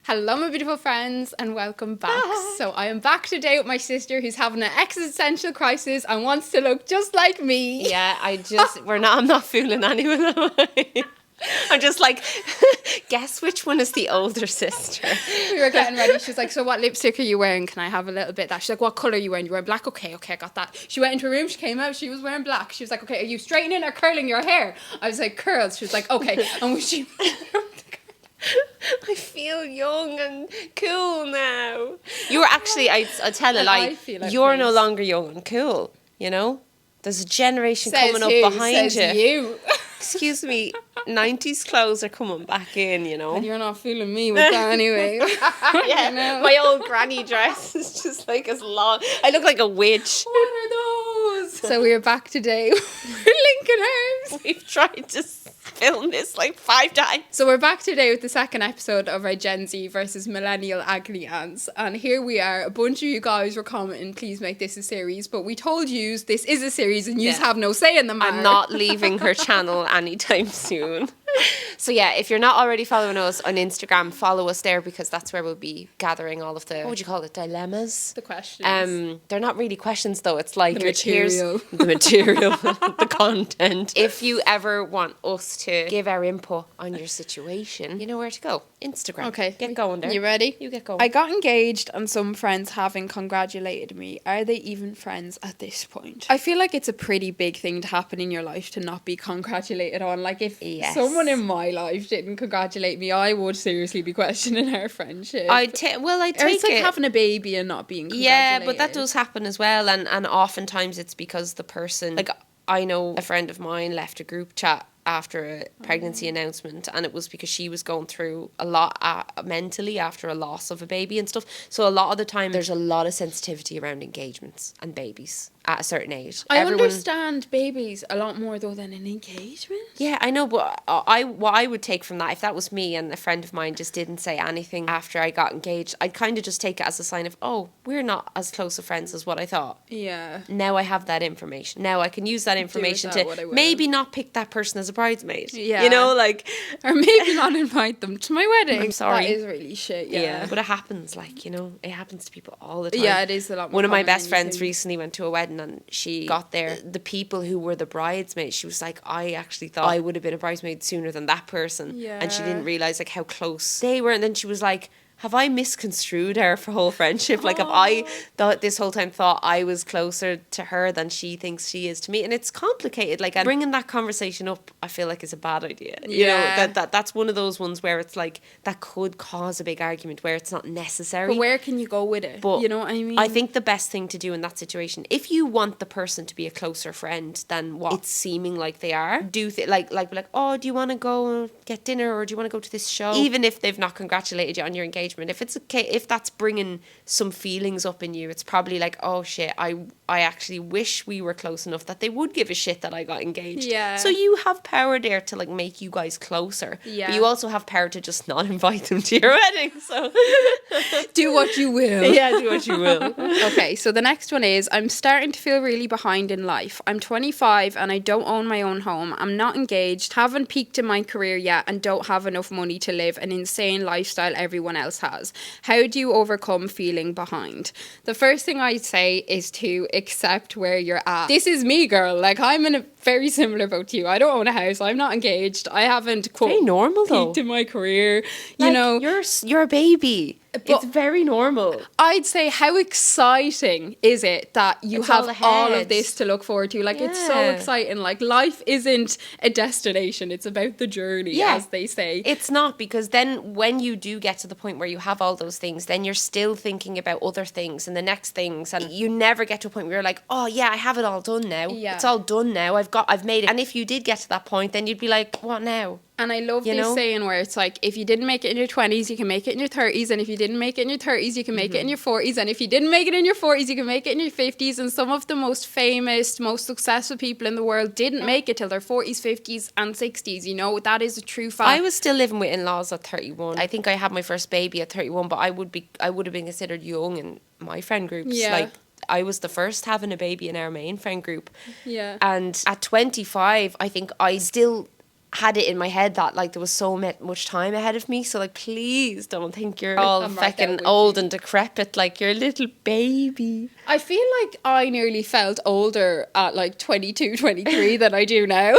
Hello, my beautiful friends, and welcome back. So I am back today with my sister who's having an existential crisis and wants to look just like me. Yeah, I'm not fooling anyone. I'm just like, guess which one is the older sister? We were getting ready. She was like, so what lipstick are you wearing? Can I have a little bit of that? She's like, what colour are you wearing? You're wearing black? Okay, I got that. She went into her room, she came out, she was wearing black. She was like, okay, are you straightening or curling your hair? I was like, curls. She was like, okay. And when she I feel young and cool now. You were actually, I tell a lie, you're no longer young and cool, you know? There's a generation coming up behind you. Excuse me, 90s clothes are coming back in, you know? And you're not fooling me with that anyway. Yeah, my old granny dress is just like as long. I look like a witch. What are those? So we're back today. We're linking arms. We've tried to film this like 5 times. So we're back today with the second episode of our Gen Z versus Millennial Agony Aunts. And here we are, a bunch of you guys were commenting, please make this a series. But we told you this is a series and you have no say in the matter. I'm not leaving her channel anytime soon. So yeah, if you're not already following us on Instagram, follow us there because that's where we'll be gathering all of the, what would you call it, dilemmas? The questions. They're not really questions though. It's like the material, the content. If you ever want us to give our input on your situation, you know where to go. Instagram. Okay. Get going there. You ready? You get going. I got engaged and some friends haven't congratulated me. Are they even friends at this point? I feel like it's a pretty big thing to happen in your life to not be congratulated on. Like if someone in my life didn't congratulate me, I would seriously be questioning our friendship. I'd take it's like having a baby and not being congratulated. Yeah, but that does happen as well, and oftentimes it's because the person, like I know a friend of mine left a group chat after a pregnancy announcement, and it was because she was going through a lot mentally after a loss of a baby and stuff. So a lot of the time there's a lot of sensitivity around engagements and babies at a certain age. I understand babies a lot more though than an engagement. Yeah, I know, but what I would take from that, if that was me and a friend of mine just didn't say anything after I got engaged, I'd kind of just take it as a sign of, oh, we're not as close of friends as what I thought. Yeah. Now I have that information. Now I can use that information to maybe not pick that person as a bridesmaid. Yeah. You know, like... Or maybe not invite them to my wedding. I'm sorry. That is really shit, yeah. But it happens, like, you know, it happens to people all the time. Yeah, it is a lot more. One of my best friends recently went to a wedding and she got there. The people who were the bridesmaids, she was like, I actually thought I would have been a bridesmaid sooner than that person. Yeah. And she didn't realise like how close they were. And then she was like, have I misconstrued our whole friendship? Like, have I this whole time thought I was closer to her than she thinks she is to me? And it's complicated. Like, and bringing that conversation up, I feel like is a bad idea. Yeah. You know, that's one of those ones where it's like, that could cause a big argument where it's not necessary. But where can you go with it? But you know what I mean? I think the best thing to do in that situation, if you want the person to be a closer friend than what it's seeming like they are, like, oh, do you want to go get dinner or do you want to go to this show? Even if they've not congratulated you on your engagement, if that's bringing some feelings up in you, it's probably like, oh shit, I actually wish we were close enough that they would give a shit that I got engaged. Yeah. So you have power there to like make you guys closer. Yeah. But you also have power to just not invite them to your wedding. So do what you will. Yeah, do what you will. Okay, so the next one is, I'm starting to feel really behind in life. I'm 25 and I don't own my own home. I'm not engaged, haven't peaked in my career yet, and don't have enough money to live an insane lifestyle everyone else has. How do you overcome feeling behind? The first thing I'd say is to accept where you're at. This is me, girl. Like, I'm in a very similar boat to you. I don't own a house. I'm not engaged. I haven't, quote, very normal, peaked in my career. Like, you know, you're a baby. It's very normal. I'd say, how exciting is it that you have all of this to look forward to? Like, it's so exciting. Like, life isn't a destination. It's about the journey, as they say. It's not, because then when you do get to the point where you have all those things, then you're still thinking about other things and the next things. And you never get to a point where you're like, oh yeah, I have it all done now. Yeah. It's all done now. I've made it. And if you did get to that point, then you'd be like, what now? And I love this saying where it's like, if you didn't make it in your 20s, you can make it in your 30s. And if you didn't make it in your 30s, you can make it in your 40s. And if you didn't make it in your 40s, you can make it in your 50s. And some of the most famous, most successful people in the world didn't make it till their 40s, 50s and 60s. You know, that is a true fact. I was still living with in-laws at 31. I think I had my first baby at 31, but I would have been considered young in my friend groups. Yeah. Like, I was the first having a baby in our main friend group. Yeah. And at 25, I think I still had it in my head that like there was so much time ahead of me. So like, please don't think you're all I'm right there fucking with old you. and decrepit, like you're a little baby. I feel like I nearly felt older at like 22, 23 than I do now.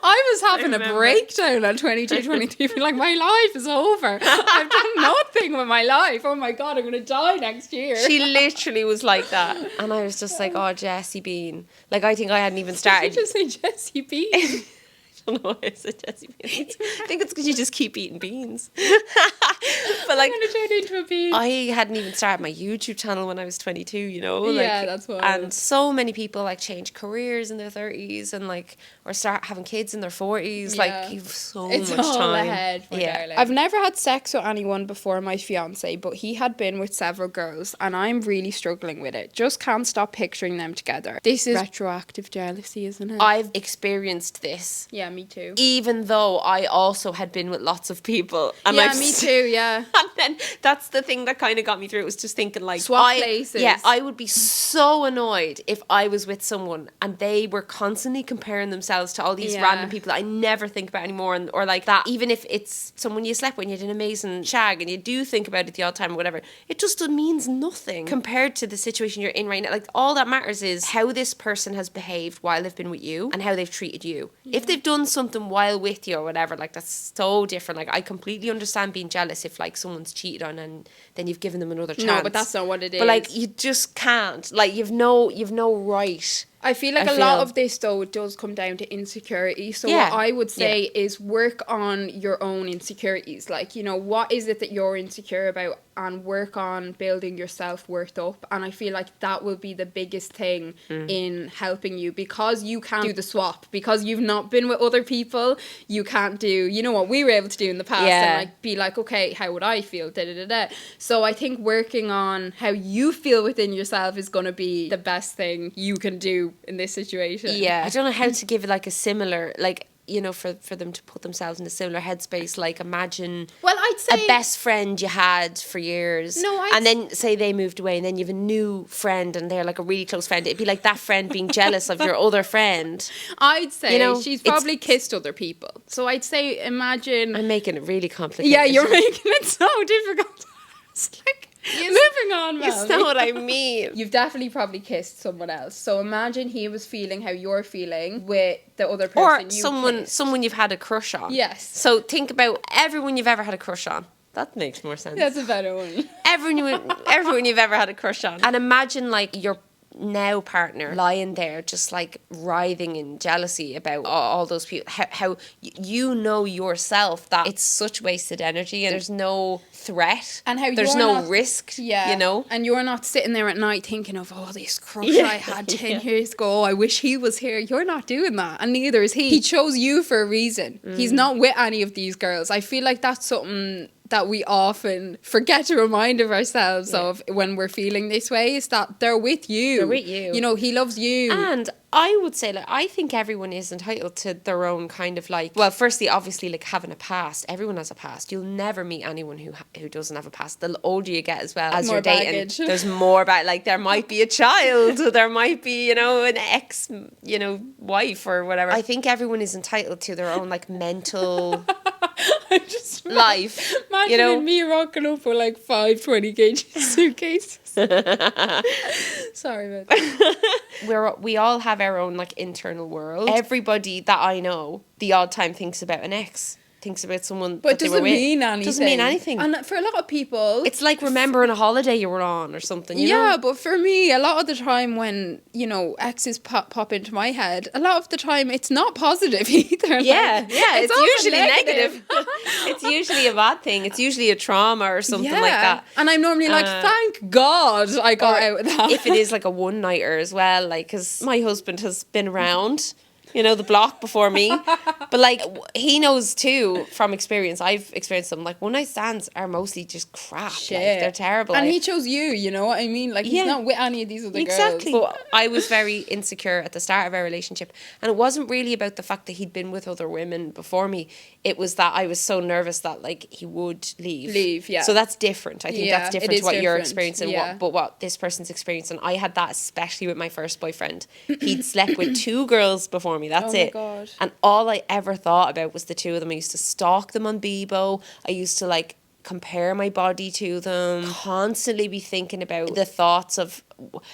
I was having a breakdown at 22, 23, feeling like my life is over. I've done nothing with my life. Oh my God, I'm going to die next year. She literally was like that. And I was just like, oh, Jessie Bean. Like, I think I hadn't even started. Did you just say Jessie Bean? I don't know why I said Jessie Beans. I think it's because you just keep eating beans. But like, I'm going to turn into a bean. I hadn't even started my YouTube channel when I was 22, you know? Like, Yeah, that's wild. And so many people like change careers in their 30s and like, or start having kids in their 40s. Yeah. Like, you've so It's much all time. ahead for Yeah. darling. I've never had sex with anyone before my fiance, but he had been with several girls and I'm really struggling with it. Just can't stop picturing them together. This is retroactive jealousy, isn't it? I've experienced this. Yeah, me too. Even though I also had been with lots of people. And Yeah, I've me too, yeah. And then that's the thing that kind of got me through. It was just thinking like, Swap places. Yeah, I would be so annoyed if I was with someone and they were constantly comparing themselves to all these Yeah. random people that I never think about anymore, and or like that. Even if it's someone you slept with and you did an amazing shag and you do think about it the odd time or whatever, it just means nothing compared to the situation you're in right now. Like, all that matters is how this person has behaved while they've been with you and how they've treated you. Yeah. If they've done something while with you or whatever, like, that's so different. Like, I completely understand being jealous if like someone's cheated on and then you've given them another chance. No, but that's not what it is. But like, you just can't. Like, you've no right. I feel like a lot of this, though, it does come down to insecurity. So what I would say is work on your own insecurities. Like, you know, what is it that you're insecure about, and work on building your self-worth up. And I feel like that will be the biggest thing in helping you, because you can't do the swap. Because you've not been with other people, you can't do, you know, what we were able to do in the past and like be like, okay, how would I feel? So I think working on how you feel within yourself is going to be the best thing you can do in this situation. Yeah, I don't know how to give it like a similar, like, you know, for them to put themselves in a similar headspace. Like, imagine I'd say a best friend you had for years, and then say they moved away, and then you have a new friend and they're like a really close friend. It'd be like that friend being jealous of your other friend. I'd say, you know, she's probably kissed other people. So I'd say, imagine. I'm making it really complicated. Yeah, you're making it so difficult. It's like, moving on, Mel. You know what I mean. You've definitely probably kissed someone else. So imagine he was feeling how you're feeling with the other person or someone you've had a crush on. Yes. So think about everyone you've ever had a crush on. That makes more sense. That's a better one. Everyone you've ever had a crush on. And imagine like your now partner lying there just like writhing in jealousy about all those people, how you know yourself that it's such wasted energy and there's no threat and how there's no risk, you know, and you're not sitting there at night thinking of, oh, this crush I had 10 years ago, I wish he was here. You're not doing that, and neither is he chose you for a reason. He's not with any of these girls. I feel like that's something that we often forget to remind of ourselves of when we're feeling this way, is that they're with you. They're with you. You know, he loves you. And I would say, like, I think everyone is entitled to their own kind of like, well, firstly, obviously, like, having a past. Everyone has a past. You'll never meet anyone who doesn't have a past. The older you get as well, as more you're dating, baggage. there's more about, like, there might be a child, there might be, you know, an ex, you know, wife or whatever. I think everyone is entitled to their own, like, mental life. Imagine, you know, me rocking up with like 5 20 kg suitcases. Sorry about that. We all have our own like internal world. Everybody that I know, the odd time thinks about an ex. Thinks about someone, but that they were with. Doesn't mean anything. And for a lot of people, it's like remembering a holiday you were on or something. You know? But for me, a lot of the time when, you know, exes pop into my head, a lot of the time it's not positive either. It's usually negative. It's usually a bad thing. It's usually a trauma or something like that. And I'm normally like, thank God I got out of that. If it is like a one nighter as well, like, because my husband has been around, you know, the block before me. But like, he knows too from experience. I've experienced them. Like, one night stands are mostly just crap. Like, they're terrible. And he chose you know what I mean? Like, he's not with any of these other girls. But I was very insecure at the start of our relationship. And it wasn't really about the fact that he'd been with other women before me. It was that I was so nervous that like he would leave. So that's different. I think that's different to what you're experiencing, what this person's experiencing. I had that especially with my first boyfriend. He'd slept with 2 girls before me. That's Oh my it. God. And all I ever thought about was the two of them. I used to stalk them on Bebo. I used to like compare my body to them, constantly be thinking about the thoughts of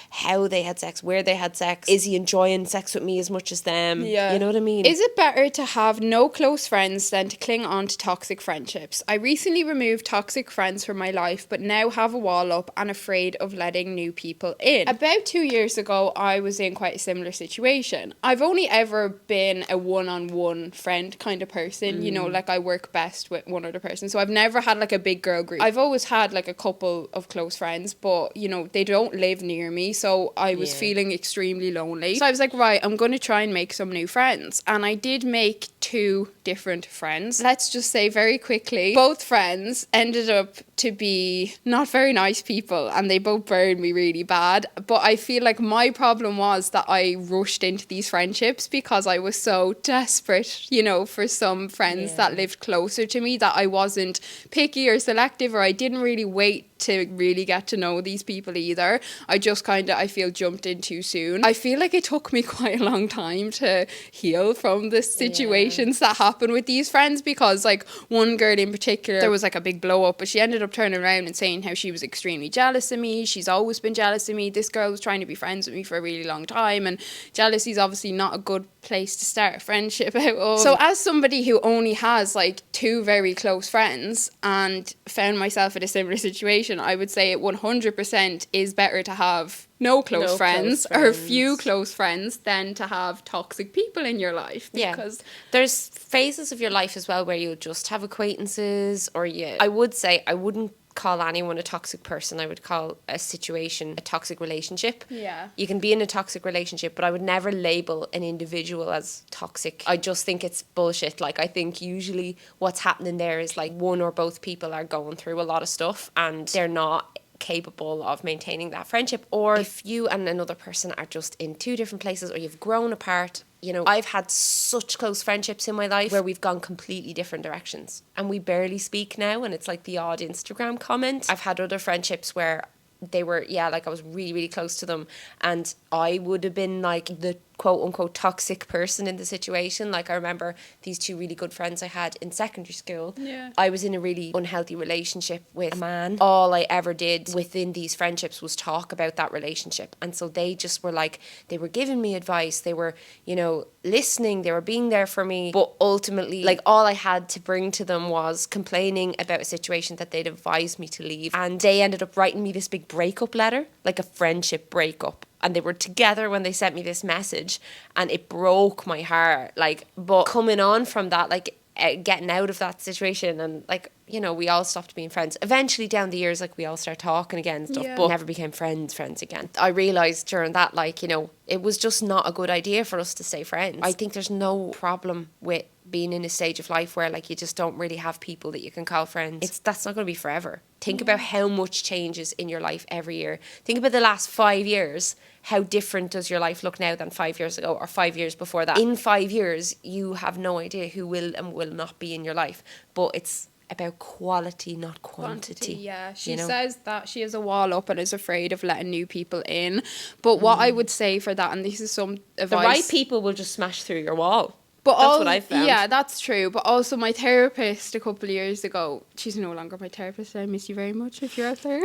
how they had sex, where they had sex. Is he enjoying sex with me as much as them? Yeah. You know what I mean? Is it better to have no close friends than to cling on to toxic friendships? I recently removed toxic friends from my life, but now have a wall up and afraid of letting new people in. About 2 years ago, I was in quite a similar situation. I've only ever been a one-on-one friend kind of person, you know, like I work best with one other person. So I've never had like a big girl group. I've always had like a couple of close friends, but you know, they don't live near me, so I was feeling extremely lonely. So I was like, right, I'm going to try and make some new friends. And I did make 2 different friends. Let's just say very quickly, both friends ended up to be not very nice people, and they both burned me really bad. But I feel like my problem was that I rushed into these friendships because I was so desperate, you know, for some friends that lived closer to me, that I wasn't picky or selective, or I didn't really wait to really get to know these people either. I just kind of, I feel, jumped in too soon. I feel like it took me quite a long time to heal from the situations that happened with these friends, because like one girl in particular, there was like a big blow up, but she ended up turning around and saying how she was extremely jealous of me. She's always been jealous of me. This girl was trying to be friends with me for a really long time, and jealousy is obviously not a good place to start a friendship out of. So as somebody who only has like 2 very close friends and found myself in a similar situation, I would say it 100% is better to have no close friends or few close friends than to have toxic people in your life. Because there's phases of your life as well where you just have acquaintances, or I would say I wouldn't call anyone a toxic person. I would call a situation a toxic relationship. Yeah. You can be in a toxic relationship, but I would never label an individual as toxic. I just think it's bullshit. Like, I think usually what's happening there is like one or both people are going through a lot of stuff and they're not capable of maintaining that friendship. Or if you and another person are just in 2 different places, or you've grown apart. You know, I've had such close friendships in my life where we've gone completely different directions and we barely speak now, and it's like the odd Instagram comment. I've had other friendships where they were, like I was really, really close to them, and I would have been like the quote unquote toxic person in the situation. Like, I remember these 2 really good friends I had in secondary school. I was in a really unhealthy relationship with a man. All I ever did within these friendships was talk about that relationship, and so they just were like, they were giving me advice, they were, you know, listening, they were being there for me, but ultimately like all I had to bring to them was complaining about a situation that they'd advised me to leave, and they ended up writing me this big breakup letter, like a friendship breakup. And they were together when they sent me this message, and it broke my heart. Like, but coming on from that, like getting out of that situation, and like, you know, we all stopped being friends. Eventually down the years, like we all started talking again and stuff, but never became friends again. I realised during that, like, you know, it was just not a good idea for us to stay friends. I think there's no problem with being in a stage of life where like you just don't really have people that you can call friends. That's not going to be forever. Think about how much changes in your life every year. Think about the last 5 years. How different does your life look now than 5 years ago or 5 years before that? In 5 years, you have no idea who will and will not be in your life. But it's about quality, not quantity. Yeah, she you know? says that she has a wall up and is afraid of letting new people in. But what I would say for that, and this is some advice, the right people will just smash through your wall. But that's what I found. Yeah, that's true. But also my therapist a couple of years ago, she's no longer my therapist. I miss you very much if you're out there.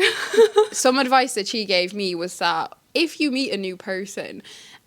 Some advice that she gave me was that if you meet a new person,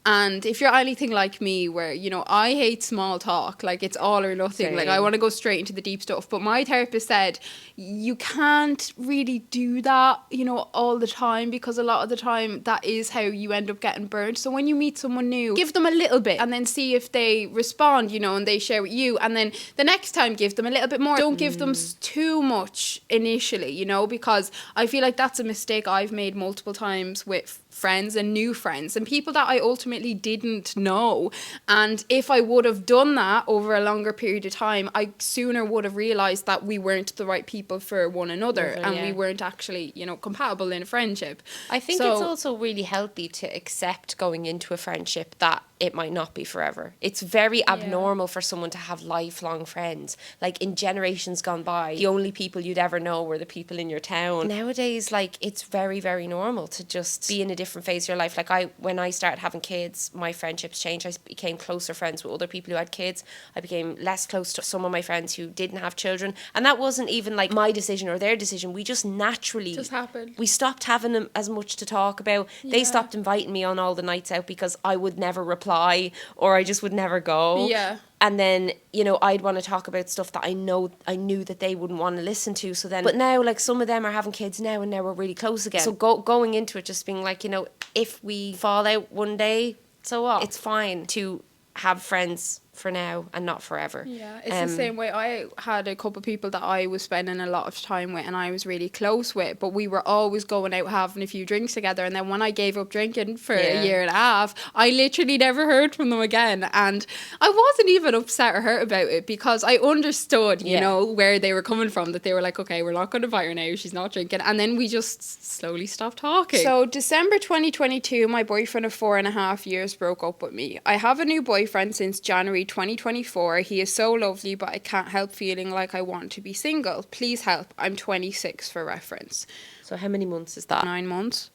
and if you're anything like me, where, you know, I hate small talk, like it's all or nothing. Same. Like I want to go straight into the deep stuff. But my therapist said you can't really do that, you know, all the time, because a lot of the time that is how you end up getting burnt. So when you meet someone new, give them a little bit and then see if they respond, you know, and they share with you. And then the next time, give them a little bit more. Don't give them too much initially, you know, because I feel like that's a mistake I've made multiple times with friends and new friends and people that I ultimately didn't know. And if I would have done that over a longer period of time, I sooner would have realised that we weren't the right people for one another, and we weren't actually, you know, compatible in a friendship. I think it's also really healthy to accept going into a friendship that it might not be forever. It's very abnormal for someone to have lifelong friends. Like in generations gone by, the only people you'd ever know were the people in your town. Nowadays, like it's very, very normal to just be in a different phase of your life. Like when I started having kids, my friendships changed. I became closer friends with other people who had kids. I became less close to some of my friends who didn't have children. And that wasn't even like my decision or their decision. We just naturally Just happened. We stopped having them as much to talk about. They stopped inviting me on all the nights out because I would never reply or I just would never go. Yeah. And then, you know, I'd want to talk about stuff that I knew that they wouldn't want to listen to. So then, but now, like, some of them are having kids now and now we're really close again. So going into it, just being like, you know, if we fall out one day, so what? It's fine to have friends for now and not forever. Yeah, it's the same way. I had a couple of people that I was spending a lot of time with and I was really close with, but we were always going out having a few drinks together, and then when I gave up drinking for a year and a half, I literally never heard from them again. And I wasn't even upset or hurt about it because I understood, you know, where they were coming from, that they were like, okay, we're not going to invite her now, she's not drinking, and then we just slowly stopped talking. So December 2022, my boyfriend of 4.5 years broke up with me. I have a new boyfriend since January 2024. He is so lovely, but I can't help feeling like I want to be single. Please help. I'm 26 for reference. So how many months is that? 9 months.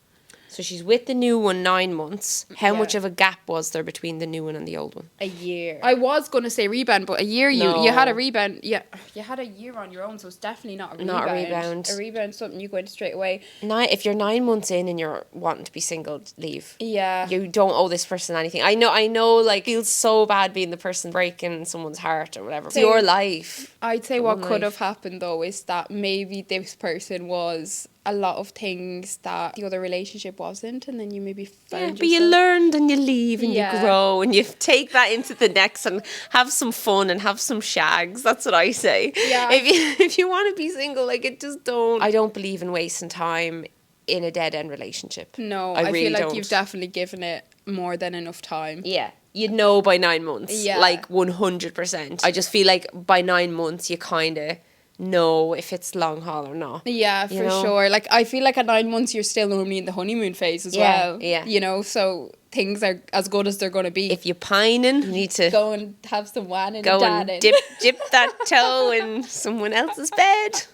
So she's with the new one 9 months. How much of a gap was there between the new one and the old one? A year. I was going to say rebound, but a year you had a rebound. Yeah, you had a year on your own, so it's definitely not a rebound. Not a rebound. A rebound, something you go into straight away. If you're 9 months in and you're wanting to be single, leave. Yeah. You don't owe this person anything. I know, like, feels so bad being the person breaking someone's heart or whatever. It's your life. I'd say what could have happened, though, is that maybe this person was a lot of things that the other relationship wasn't, and then you maybe found but you learned and you leave and you grow and you take that into the next and have some fun and have some shags. That's what I say. Yeah. If you want to be single, like, it just don't. I don't believe in wasting time in a dead end relationship. No, I really feel like don't. you've definitely given it more than enough time. Yeah. You'd know by 9 months. Yeah. Like 100%. I just feel like by 9 months you kind of know if it's long haul or not. Yeah, for sure. Like, I feel like at 9 months you're still normally in the honeymoon phase as well. Yeah. You know, so things are as good as they're going to be. If you're pining, you need to go and have some wine and go and dip that toe in someone else's bed.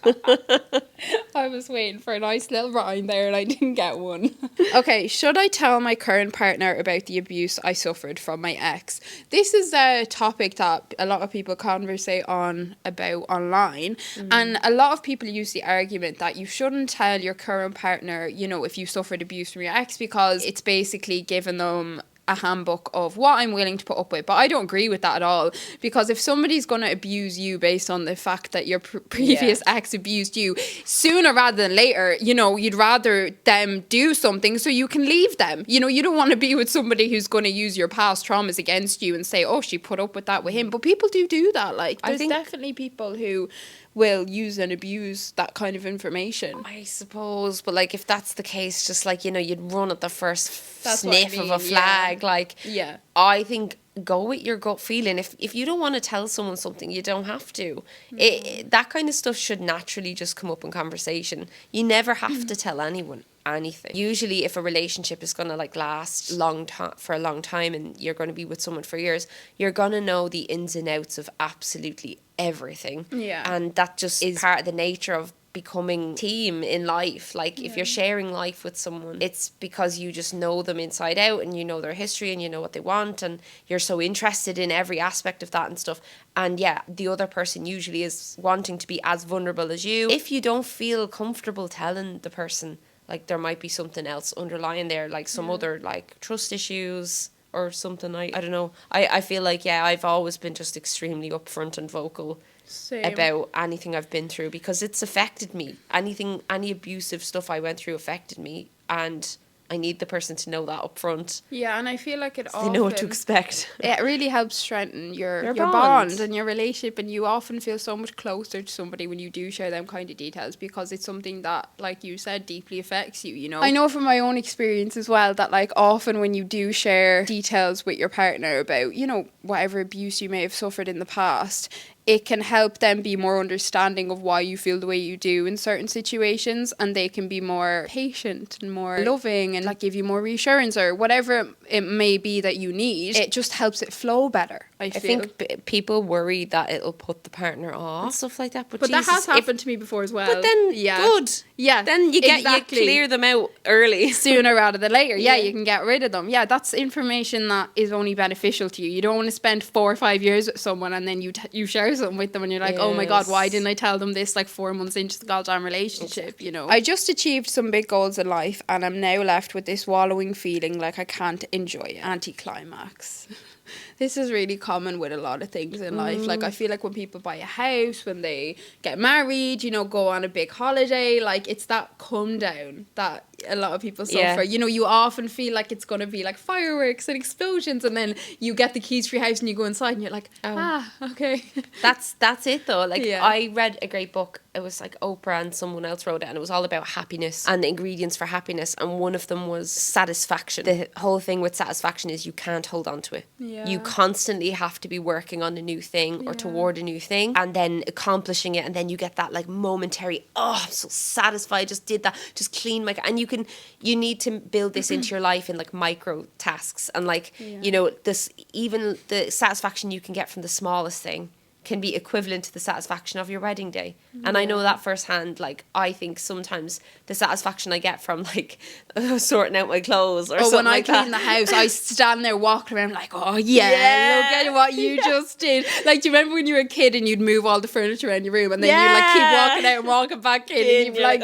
I was waiting for a nice little rhyme there and I didn't get one. Okay, should I tell my current partner about the abuse I suffered from my ex? This is a topic that a lot of people conversate about online, and a lot of people use the argument that you shouldn't tell your current partner, you know, if you suffered abuse from your ex, because it's basically giving them a handbook of what I'm willing to put up with. But I don't agree with that at all, because if somebody's going to abuse you based on the fact that your previous ex abused you, sooner rather than later, you know, you'd rather them do something so you can leave them. You know, you don't want to be with somebody who's going to use your past traumas against you and say, oh, she put up with that with him. But people do that. Like, there's definitely people who will use and abuse that kind of information. I suppose, but like, if that's the case, just like, you know, you'd run at the first sniff of a flag. Like, I think go with your gut feeling. If you don't want to tell someone something, you don't have to. That kind of stuff should naturally just come up in conversation. You never have to tell anyone anything. Usually if a relationship is going to like last for a long time and you're going to be with someone for years, you're going to know the ins and outs of absolutely everything. Yeah. And that just is part of the nature of becoming team in life. Like, if you're sharing life with someone, it's because you just know them inside out and you know their history and you know what they want and you're so interested in every aspect of that and stuff. And the other person usually is wanting to be as vulnerable as you. If you don't feel comfortable telling the person, like, there might be something else underlying there, like some other like trust issues or something. I don't know. I feel like I've always been just extremely upfront and vocal about anything I've been through, because it's affected me. Any abusive stuff I went through affected me, and I need the person to know that up front. Yeah, and I feel like it often... They know what to expect. It really helps strengthen your bond and your relationship, and you often feel so much closer to somebody when you do share them kind of details, because it's something that, like you said, deeply affects you, you know. I know from my own experience as well that, like, often when you do share details with your partner about, you know, whatever abuse you may have suffered in the past, it can help them be more understanding of why you feel the way you do in certain situations, and they can be more patient and more loving and like give you more reassurance or whatever it may be that you need. It just helps it flow better. I think people worry that it'll put the partner off and stuff like that, but Jesus, that has happened to me before as well. But then good. Yeah, then you clear them out early, sooner rather than later. Yeah, you can get rid of them. Yeah, that's information that is only beneficial to you. You don't want to spend 4 or 5 years with someone and then you share something with them and you're like, oh my God, why didn't I tell them this like 4 months into the goddamn relationship? You know, I just achieved some big goals in life and I'm now left with this wallowing feeling like I can't enjoy it. Anticlimax. This is really common with a lot of things in life. Like, I feel like when people buy a house, when they get married, you know, go on a big holiday, like, it's that come down that a lot of people suffer. You know, you often feel like it's going to be like fireworks and explosions, and then you get the keys for your house and you go inside and you're like, okay. That's it though. Like, I read a great book. It was like Oprah and someone else wrote it, and it was all about happiness and the ingredients for happiness, and one of them was satisfaction. The whole thing with satisfaction is you can't hold on to it. You constantly have to be working on a new thing or toward a new thing and then accomplishing it, and then you get that like momentary, oh, I'm so satisfied, just did that, just cleaned my, and you need to build this into your life in like micro tasks, and like you know, this, even the satisfaction you can get from the smallest thing can be equivalent to the satisfaction of your wedding day. And I know that firsthand. Like, I think sometimes the satisfaction I get from like sorting out my clothes or something like that. When I clean the house, I stand there walking around like, oh yeah, look at what you just did. Like, do you remember when you were a kid and you'd move all the furniture around your room and then you'd like keep walking out and walking back in and you'd be like,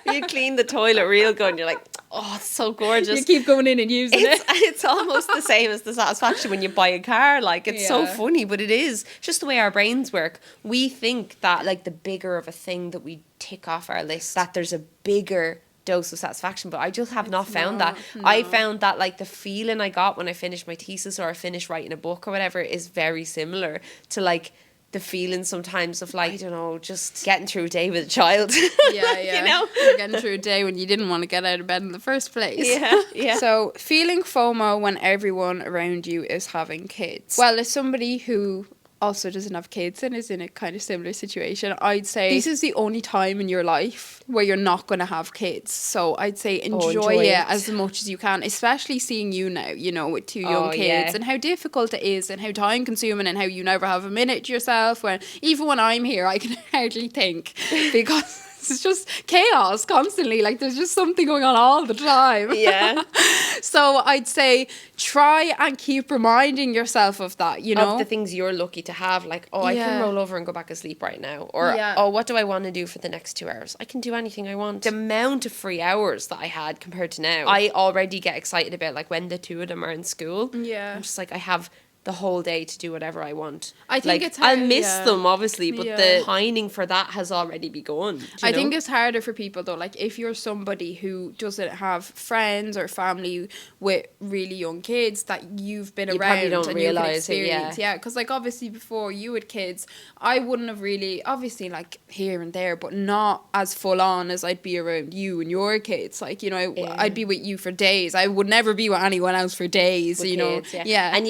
you clean the toilet real good and you're like, oh, it's so gorgeous. You keep going in and using it. It's almost the same as the satisfaction when you buy a car. Like, it's so funny, but it is just the way our brains work. We think that like the bigger of a thing that we tick off our list, that there's a bigger dose of satisfaction, but I just have not found that. No. I found that like the feeling I got when I finished my thesis or I finished writing a book or whatever is very similar to like the feeling sometimes of like, I don't know, just getting through a day with a child. You know, getting through a day when you didn't want to get out of bed in the first place. Yeah. So feeling FOMO when everyone around you is having kids. Well, as somebody who also doesn't have kids and is in a kind of similar situation, I'd say this is the only time in your life where you're not going to have kids. So I'd say enjoy it as much as you can, especially seeing you now, you know, with 2 young kids and how difficult it is and how time consuming and how you never have a minute to yourself. When even when I'm here, I can hardly think because it's just chaos constantly. Like, there's just something going on all the time. So I'd say try and keep reminding yourself of that, you know, of the things you're lucky to have. Like, I can roll over and go back to sleep right now, or what do I want to do for the next 2 hours? I can do anything I want. The amount of free hours that I had compared to now, I already get excited about like when the 2 of them are in school. I'm just like, I have the whole day to do whatever I want. I think like, it's hard, I'll miss them obviously, but the pining for that has already begun. I think it's harder for people though. Like, if you're somebody who doesn't have friends or family with really young kids that you've been around don't and realize you can experience, because like obviously before you had kids, I wouldn't have really, obviously like here and there, but not as full on as I'd be around you and your kids. Like, you know, I'd be with you for days. I would never be with anyone else for days. With you kids, know, and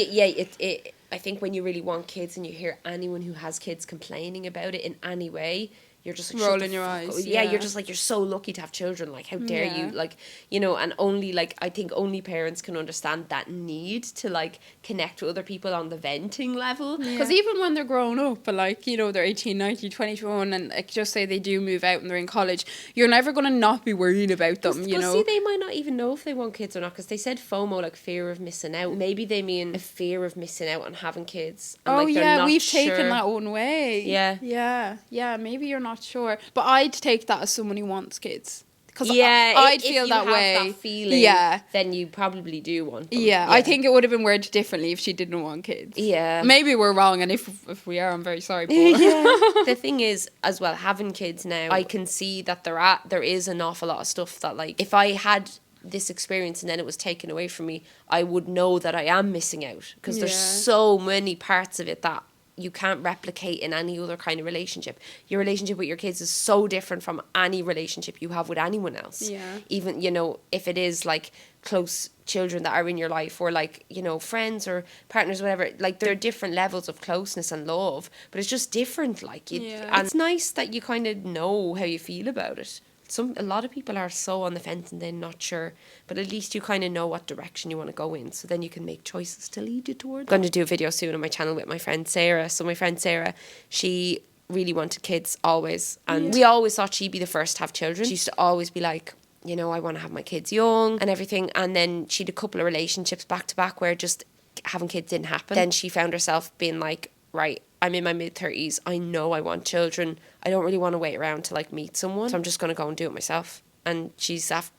I think when you really want kids and you hear anyone who has kids complaining about it in any way, you're just like rolling your eyes. You're just like, you're so lucky to have children. Like, how dare you? Like, you know, and only like, I think only parents can understand that need to like connect with other people on the venting level. Because even when they're grown up, but like, you know, they're 18, 19, 21, and like, just say they do move out and they're in college, you're never going to not be worrying about them, you know. See, they might not even know if they want kids or not, because they said FOMO, like fear of missing out. Maybe they mean a fear of missing out on having kids. And, we've taken that one way. Yeah, maybe you're not sure, but I'd take that as someone who wants kids, because I'd feel that way. That feeling, then you probably do want them. I think it would have been worded differently if she didn't want kids. Maybe we're wrong, and if we are, I'm very sorry. The thing is, as well, having kids now, I can see that there is an awful lot of stuff that, like, if I had this experience and then it was taken away from me, I would know that I am missing out, because there's so many parts of it that you can't replicate in any other kind of relationship. Your relationship with your kids is so different from any relationship you have with anyone else. Yeah. Even, you know, if it is like close children that are in your life, or like, you know, friends or partners, whatever, like there are different levels of closeness and love, but it's just different. Like, and it's nice that you kind of know how you feel about it. A lot of people are so on the fence and they're not sure, but at least you kind of know what direction you want to go in, so then you can make choices to lead you towards. I'm going to do a video soon on my channel with my friend Sarah. So my friend Sarah, she really wanted kids always, and we always thought she'd be the first to have children. She used to always be like, you know, I want to have my kids young and everything. And then she had a couple of relationships back to back where just having kids didn't happen. Then she found herself being like, right, I'm in my mid-30s. I know I want children. I don't really want to wait around to like meet someone. So I'm just going to go and do it myself. And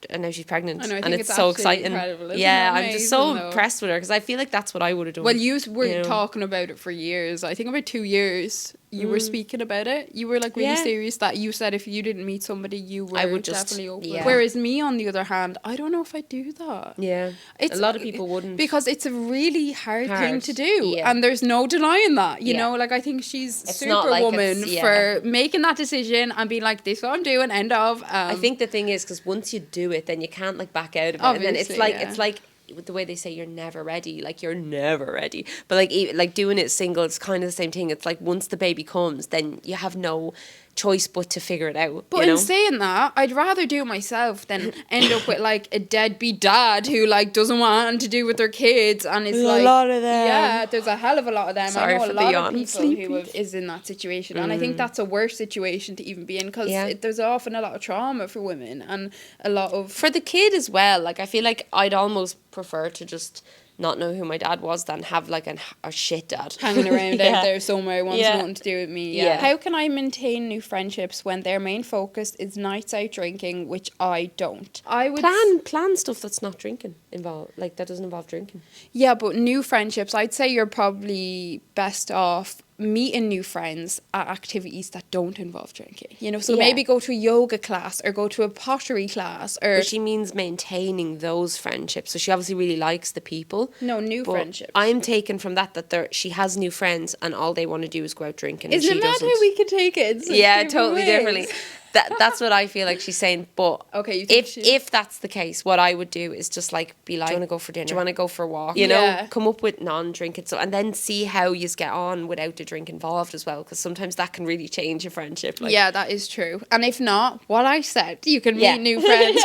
and now she's pregnant. I know, I and think it's so exciting. Yeah, I'm just so impressed with her, because I feel like that's what I would have done. Well, you were talking about it for years. I think about 2 years. You were speaking about it. You were like really serious that you said if you didn't meet somebody, you were definitely open. Yeah. Whereas me, on the other hand, I don't know if I'd do that. Yeah, a lot of people wouldn't, because it's a really hard thing to do, and there's no denying that. You know, like I think she's superwoman for making that decision and being like, "This is what I'm doing." End of. I think the thing is, because once you do it, then you can't like back out of it. Obviously, and then it's like with the way they say you're never ready, like you're never ready. But like doing it single, it's kind of the same thing. It's like once the baby comes, then you have no choice but to figure it out. But in saying that, I'd rather do it myself than end up with like a deadbeat dad who like doesn't want anything to do with their kids, and it's like a lot of them. Yeah, there's a hell of a lot of them. Sorry, I know for a lot the of people sleepy. who is in that situation, and I think that's a worse situation to even be in, because there's often a lot of trauma for women and a lot of for the kid as well. Like I feel like I'd almost prefer to just not know who my dad was than have like a shit dad hanging around out there somewhere, wants nothing to do with me. How can I maintain new friendships when their main focus is nights out drinking, which I don't? I would plan stuff that's not drinking involved, like that doesn't involve drinking. Yeah, but new friendships, I'd say you're probably best off meeting new friends at activities that don't involve drinking, you know, so maybe go to a yoga class or go to a pottery class, or but she means maintaining those friendships, so she obviously really likes the people. New friendships. I'm taken from that she has new friends and all they want to do is go out drinking. Isn't that how we can take it? Totally differently. That's what I feel like she's saying. But okay, if that's the case, what I would do is just like be like, do you want to go for dinner? Do you want to go for a walk? You know, come up with non-drinking, and then see how you get on without the drink involved as well, because sometimes that can really change your friendship. Like, yeah, that is true. And if not, what I said, you can meet new friends.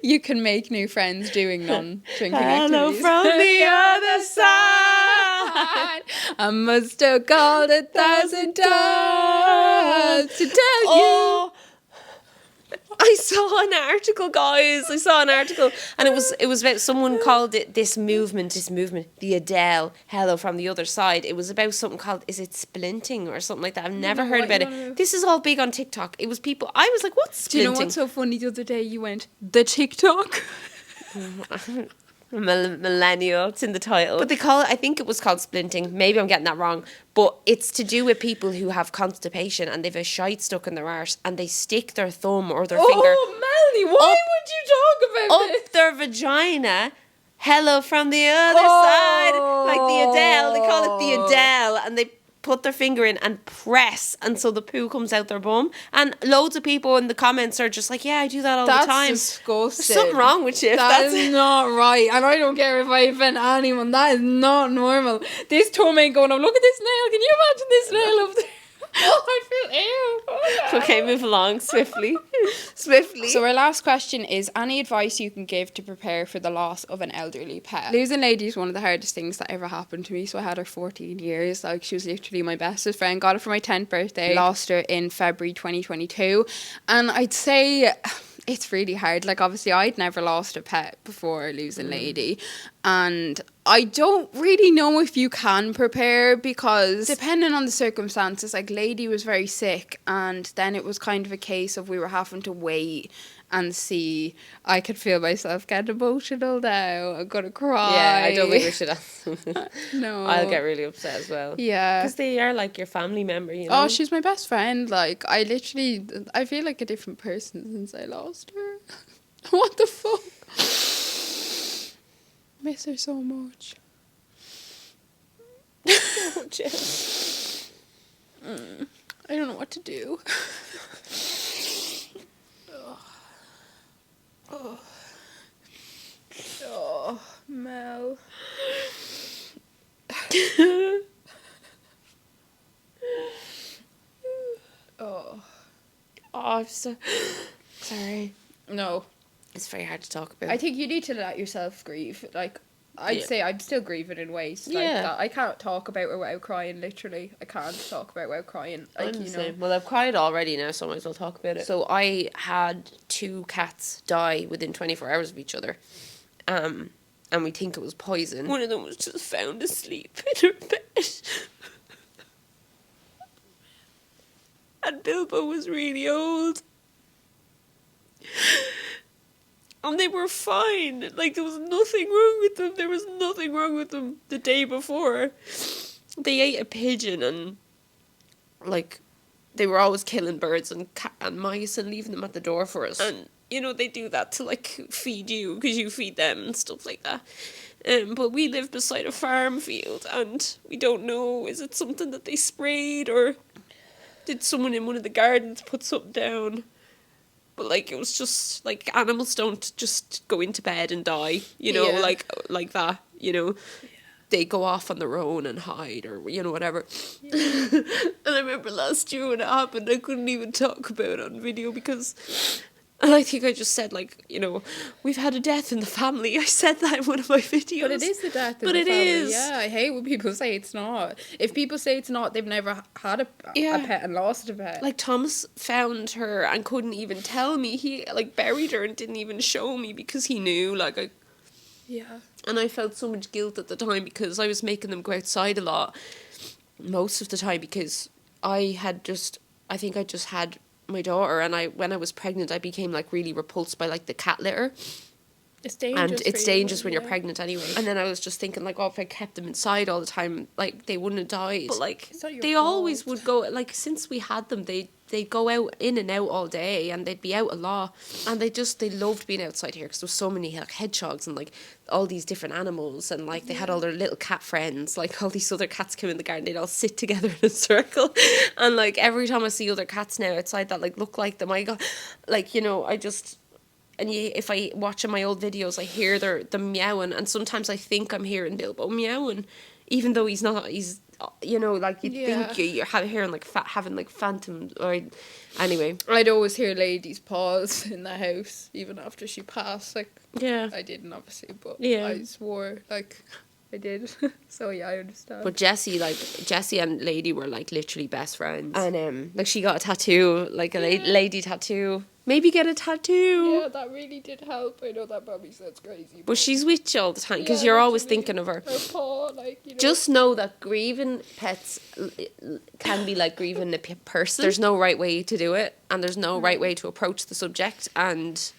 You can make new friends doing non-drinking activities. Hello from the other side. I must have called 1,000 times to tell you. I saw an article, guys. And it was about, someone called it this movement, the Adele, Hello from the Other Side. It was about something called, is it splinting or something like that? I've never heard about it. This is all big on TikTok. It was people, I was like, what's splinting? Do you know what's so funny? The other day you went, the TikTok. Millennial, it's in the title, but they call it, I think it was called splinting, maybe I'm getting that wrong, but it's to do with people who have constipation and they've a shite stuck in their arse and they stick their thumb or their finger Melanie, why would you talk about up their vagina. Hello from the other side, like the Adele, they call it the Adele, and they put their finger in and press, and so the poo comes out their bum. And loads of people in the comments are just like, yeah, I do that all the time. That's disgusting. There's something wrong with you. That is not right. And I don't care if I offend anyone. That is not normal. This tongue ain't going up. Look at this nail. Can you imagine this nail up there? I feel ill. Okay, move along swiftly. So our last question is, any advice you can give to prepare for the loss of an elderly pet? Losing Lady is one of the hardest things that ever happened to me. So I had her 14 years. Like, she was literally my bestest friend. Got her for my 10th birthday. Lost her in February 2022. And I'd say it's really hard. Like, obviously I'd never lost a pet before losing Lady, and I don't really know if you can prepare, because depending on the circumstances, like Lady was very sick, and then it was kind of a case of we were having to wait and see. I could feel myself getting emotional now. I'm gonna cry. Yeah, I don't think we should. No, I'll get really upset as well. Yeah, because they are like your family member, you know. Oh, she's my best friend. Like, I feel like a different person since I lost her. What the fuck? Miss her so much. Oh, Jess. I don't know what to do. Oh, Mel. Oh. I'm so sorry. No. It's very hard to talk about. I think you need to let yourself grieve. Like, I'd say I'm still grieving in ways like that. I can't talk about it without crying, literally. I can't talk about it without crying. Like, I'm the same. Well, I've cried already now, so I might as well talk about it. So I had 2 cats die within 24 hours of each other. And we think it was poison. One of them was just found asleep in her bed. And Bilbo was really old. And they were fine. Like, there was nothing wrong with them. There was nothing wrong with them the day before. They ate a pigeon and, like, they were always killing birds and mice and leaving them at the door for us. And, you know, they do that to, like, feed you because you feed them and stuff like that. But we live beside a farm field and we don't know, is it something that they sprayed or did someone in one of the gardens put something down? But, like, it was just, like, animals don't just go into bed and die, you know, like that, you know. Yeah. They go off on their own and hide or, you know, whatever. Yeah. And I remember last year when it happened, I couldn't even talk about it on video because... And I think I just said, like, you know, we've had a death in the family. I said that in one of my videos. But it is the death in the family. But it is. Yeah, I hate when people say it's not. If people say it's not, they've never had a pet and lost a pet. Like, Thomas found her and couldn't even tell me. He, like, buried her and didn't even show me because he knew, like, Yeah. And I felt so much guilt at the time because I was making them go outside a lot. Most of the time because I think I just had... my daughter, and when I was pregnant I became like really repulsed by like the cat litter. It's dangerous. And it's dangerous when you're pregnant anyway. And then I was just thinking like, oh, if I kept them inside all the time, like they wouldn't have died. But like they always would go, like since we had them, they'd go out in and out all day and they'd be out a lot. And they loved being outside here because there was so many like hedgehogs and like all these different animals and like they had all their little cat friends, like all these other cats come in the garden, they'd all sit together in a circle. And like every time I see other cats now outside that like look like them, I go like, you know, I just... And if I watch my old videos, I hear them meowing, and sometimes I think I'm hearing Bilbo meowing, even though he's not. He's, you know, like you think you're hearing like having like phantoms. Or anyway, I'd always hear Lady's paws in the house, even after she passed. Like, I didn't obviously, but I swore like I did. So yeah, I understand. But Jessie and Lady were like literally best friends, and like she got a tattoo, like a lady tattoo. Maybe get a tattoo. Yeah, that really did help. I know that probably sounds crazy. But she's with you all the time because you're always thinking of her. Her paw, like, you know. Just know that grieving pets can be like grieving a person. There's no right way to do it, and there's no right way to approach the subject. And,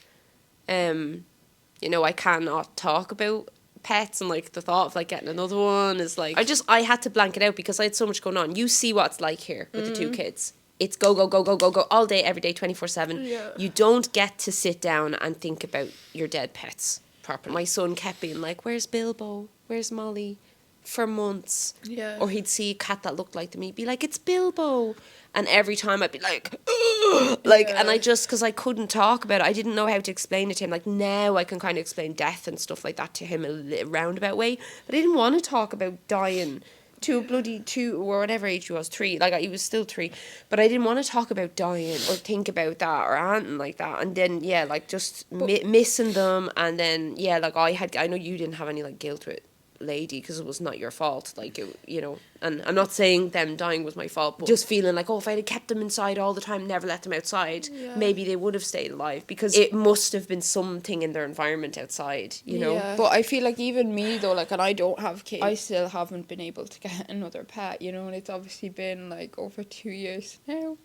you know, I cannot talk about pets, and like the thought of like getting another one is like I had to blank it out because I had so much going on. You see what it's like here with the 2 kids. It's go, go, go, go, go, go all day, every day, 24/7. Yeah. You don't get to sit down and think about your dead pets properly. My son kept being like, where's Bilbo? Where's Molly? For months. Yeah. Or he'd see a cat that looked like them. He'd be like, it's Bilbo. And every time I'd be like, ugh! Like, and I just, because I couldn't talk about it, I didn't know how to explain it to him. Like, now I can kind of explain death and stuff like that to him in a roundabout way. But I didn't want to talk about dying to a bloody 2 or whatever age he was, 3. Like, he was still 3. But I didn't want to talk about dying or think about that or anything like that. And then, yeah, like, just missing them. And then, yeah, like, I know you didn't have any, like, guilt with Lady because it was not your fault. Like, it, you know, and I'm not saying them dying was my fault, but just feeling like, oh, if I had kept them inside all the time, never let them outside, maybe they would have stayed alive because it must have been something in their environment outside, you know. But I feel like even me though, like, and I don't have kids, I still haven't been able to get another pet, you know, and it's obviously been like over 2 years now.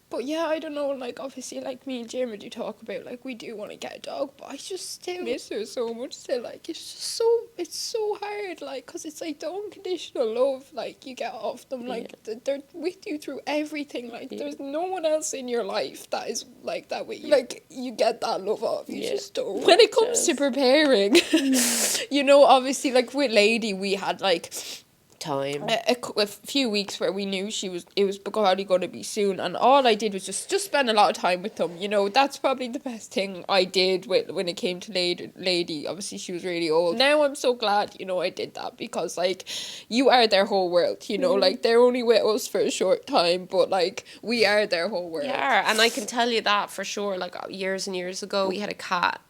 But yeah, I don't know, like, obviously, like, me and Jamie do talk about, like, we do want to get a dog, but I just still miss her so much still, like, it's just so hard, like, because it's, like, the unconditional love, like, you get off them, like, they're with you through everything, like, there's no one else in your life that is like that with you, like, you get that love off, you just don't. When it comes to preparing, you know, obviously, like, with Lady, we had, like, time. A few weeks where we knew it was probably going to be soon, and all I did was just spend a lot of time with them. You know, that's probably the best thing I did when it came to lady. Obviously she was really old. Now I'm so glad, you know, I did that, because like, you are their whole world, you know. Like, they're only with us for a short time, but like, we are their whole world. Yeah, and I can tell you that for sure. Like, years and years ago, we had a cat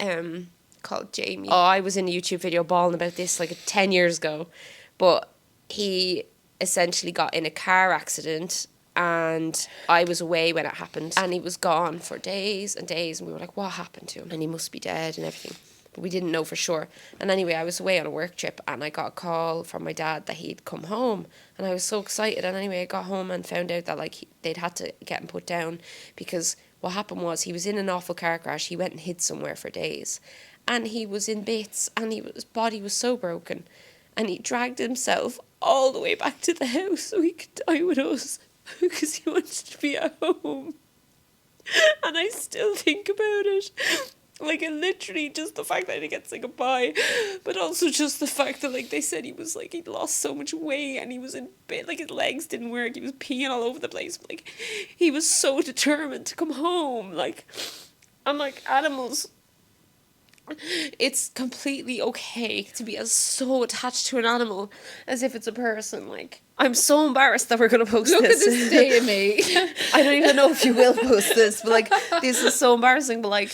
called Jamie. Oh, I was in a YouTube video bawling about this like 10 years ago, but he essentially got in a car accident, and I was away when it happened, and he was gone for days and days, and we were like, what happened to him? And he must be dead and everything, but we didn't know for sure. And anyway, I was away on a work trip, and I got a call from my dad that he'd come home, and I was so excited. And anyway, I got home and found out that like they'd had to get him put down, because what happened was he was in an awful car crash. He went and hid somewhere for days, and he was in bits, and his body was so broken, and he dragged himself all the way back to the house so he could die with us, because he wanted to be at home. And I still think about it. Like, literally just the fact that he gets to say goodbye, but also just the fact that, like, they said he was, like, he'd lost so much weight, and he was in bed, like, his legs didn't work, he was peeing all over the place, but, like, he was so determined to come home, like, and, like, animals, it's completely okay to be as so attached to an animal as if it's a person. Like, I'm so embarrassed that we're going to post Look this. at this day of me. I don't even know if you will post this, but, like, this is so embarrassing, but, like,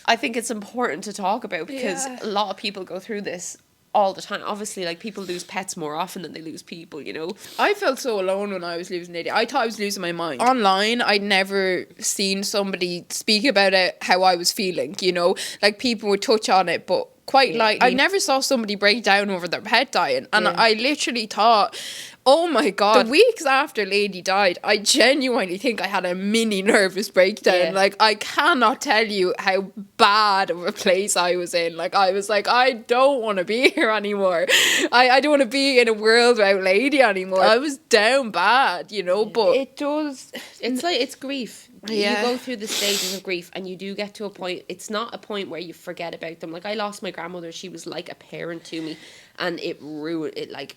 I think it's important to talk about, because a lot of people go through this all the time. Obviously, like, people lose pets more often than they lose people, you know. I felt so alone when I was losing Lady. I thought I was losing my mind. Online, I'd never seen somebody speak about it, how I was feeling, you know. Like, people would touch on it, but quite lightly. I never saw somebody break down over their pet dying. And I literally thought, oh my God. The weeks after Lady died, I genuinely think I had a mini nervous breakdown. Yeah. Like, I cannot tell you how bad of a place I was in. Like, I was like, I don't want to be here anymore. I don't want to be in a world without Lady anymore. I was down bad, you know, but... It does. It's like, it's grief. Yeah. You go through the stages of grief, and you do get to a point, it's not a point where you forget about them. Like, I lost my grandmother, she was like a parent to me, and it ruined it. Like,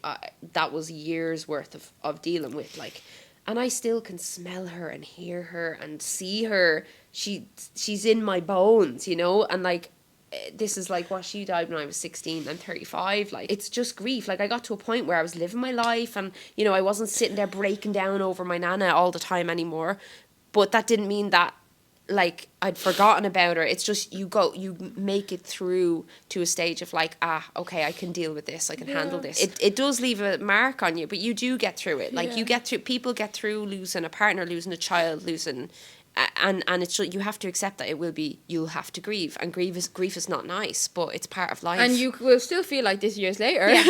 that was years worth of dealing with, like, and I still can smell her and hear her and see her. She's in my bones, you know. And like, this is like what she died when I was 16. I'm 35. Like, it's just grief. Like, I got to a point where I was living my life, and, you know, I wasn't sitting there breaking down over my nana all the time anymore. But that didn't mean that, like, I'd forgotten about her. It's just you make it through to a stage of like, okay, I can deal with this. I can handle this. It does leave a mark on you, but you do get through it. Like, you get through, people get through losing a partner, losing a child, losing, and it's just, you have to accept that you'll have to grieve, and grief is not nice, but it's part of life. And you will still feel like this years later. Yeah.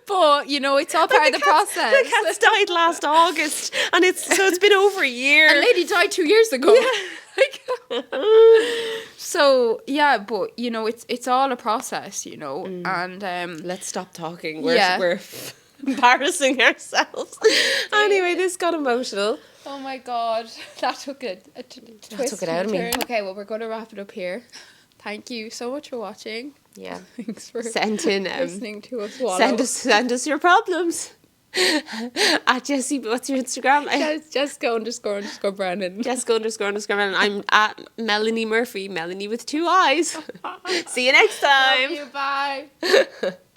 But, you know, it's all part of the process. The cat's died last August, and it's been over a year. And Lady died 2 years ago. Yeah. So, yeah, but, you know, it's all a process, you know, and... Let's stop talking. We're embarrassing ourselves. Anyway, this got emotional. Oh my God, that took a twist. That took it out of me. Okay, well, we're going to wrap it up here. Thank you so much for watching. Yeah. Thanks for listening to us wallow. Send us your problems. At Jessie, what's your Instagram? Jessica__Brandon. Jessica__Brandon. I'm at Melanie Murphy. Melanie with 2 eyes. See you next time. Love you, bye.